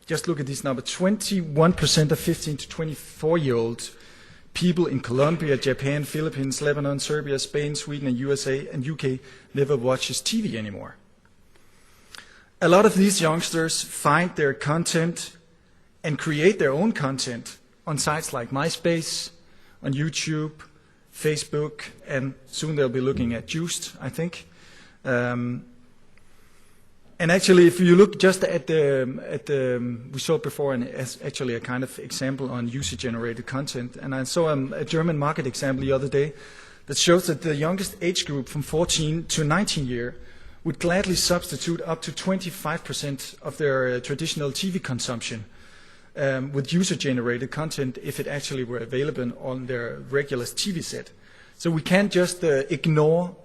just look at this number, 21% of 15 to 24-year-old people in Colombia, Japan, Philippines, Lebanon, Serbia, Spain, Sweden, and USA and UK never watches TV anymore. A lot of these youngsters find their content and create their own content on sites like MySpace, on YouTube, Facebook, and soon they'll be looking at Juiced, I think. And actually, if you look just at the we saw before, and as actually a kind of example on user-generated content, and I saw a German market example the other day that shows that the youngest age group from 14 to 19 year would gladly substitute up to 25% of their traditional TV consumption with user-generated content if it actually were available on their regular TV set. So we can't just ignore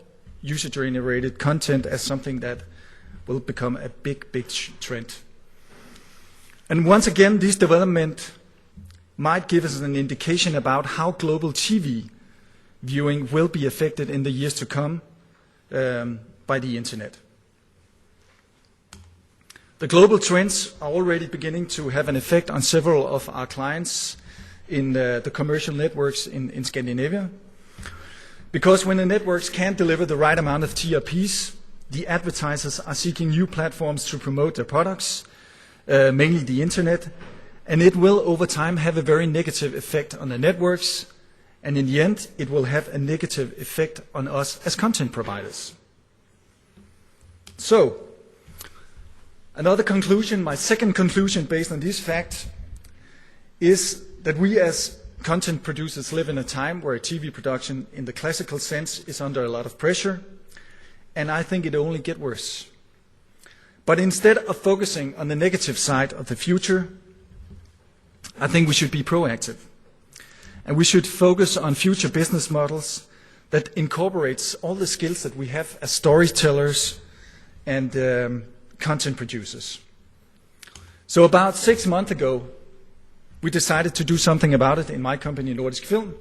user-generated content as something that will become a big trend. And once again, this development might give us an indication about how global TV viewing will be affected in the years to come by the internet. The global trends are already beginning to have an effect on several of our clients in the commercial networks in Scandinavia. Because when the networks can't deliver the right amount of TRPs, the advertisers are seeking new platforms to promote their products, mainly the internet, and it will over time have a very negative effect on the networks, and in the end it will have a negative effect on us as content providers. So, another conclusion, my second conclusion based on this fact, is that we as content producers live in a time where TV production in the classical sense is under a lot of pressure, and I think it only gets worse. But instead of focusing on the negative side of the future, I think we should be proactive. And we should focus on future business models that incorporates all the skills that we have as storytellers and content producers. So about 6 months ago, we decided to do something about it in my company, Nordisk Film.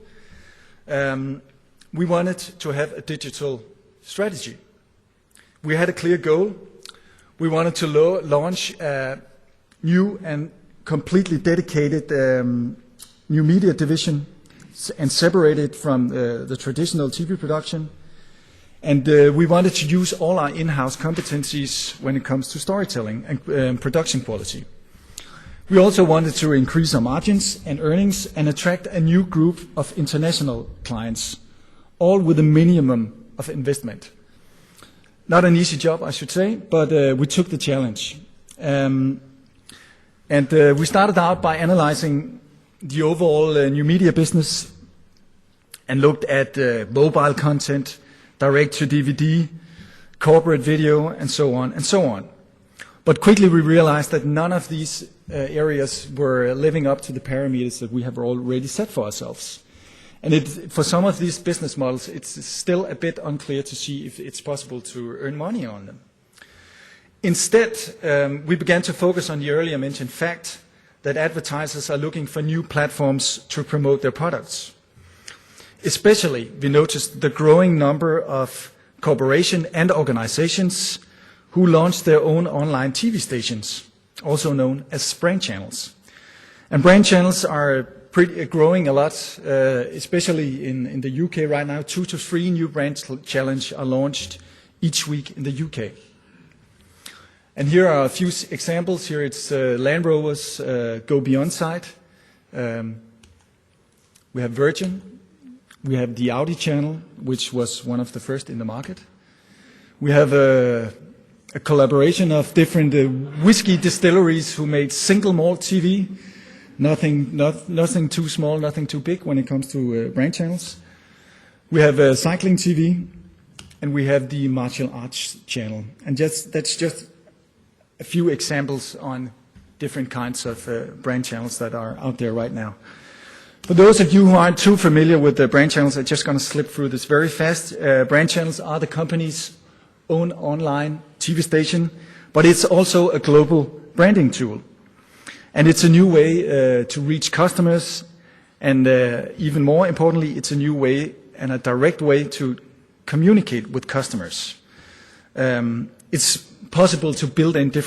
We wanted to have a digital strategy. We had a clear goal. We wanted to launch a new and completely dedicated new media division and separate it from the traditional TV production. And we wanted to use all our in-house competencies when it comes to storytelling and production quality. We also wanted to increase our margins and earnings and attract a new group of international clients, all with a minimum of investment. Not an easy job, I should say, but we took the challenge. We started out by analyzing the overall new media business and looked at mobile content, direct to DVD, corporate video, and so on and so on. But quickly we realized that none of these areas were living up to the parameters that we have already set for ourselves. And for some of these business models, it's still a bit unclear to see if it's possible to earn money on them. Instead, we began to focus on the earlier mentioned fact that advertisers are looking for new platforms to promote their products. Especially, we noticed the growing number of corporations and organizations who launched their own online TV stations, also known as brand channels. And brand channels are growing a lot, especially in the UK right now. 2 to 3 new brand challenges are launched each week in the UK. And here are a few examples. Here it's Land Rover's Go Beyond site. We have Virgin. We have the Audi channel, which was one of the first in the market. We have a collaboration of different whiskey distilleries who made single malt TV. Nothing too small, nothing too big when it comes to brand channels. We have cycling TV, and we have the martial arts channel. And that's just a few examples on different kinds of brand channels that are out there right now. For those of you who aren't too familiar with the brand channels, I'm just going to slip through this very fast. Brand channels are the company's own online TV station, but it's also a global branding tool. And it's a new way to reach customers, and even more importantly, it's a new way and a direct way to communicate with customers. It's possible to build in different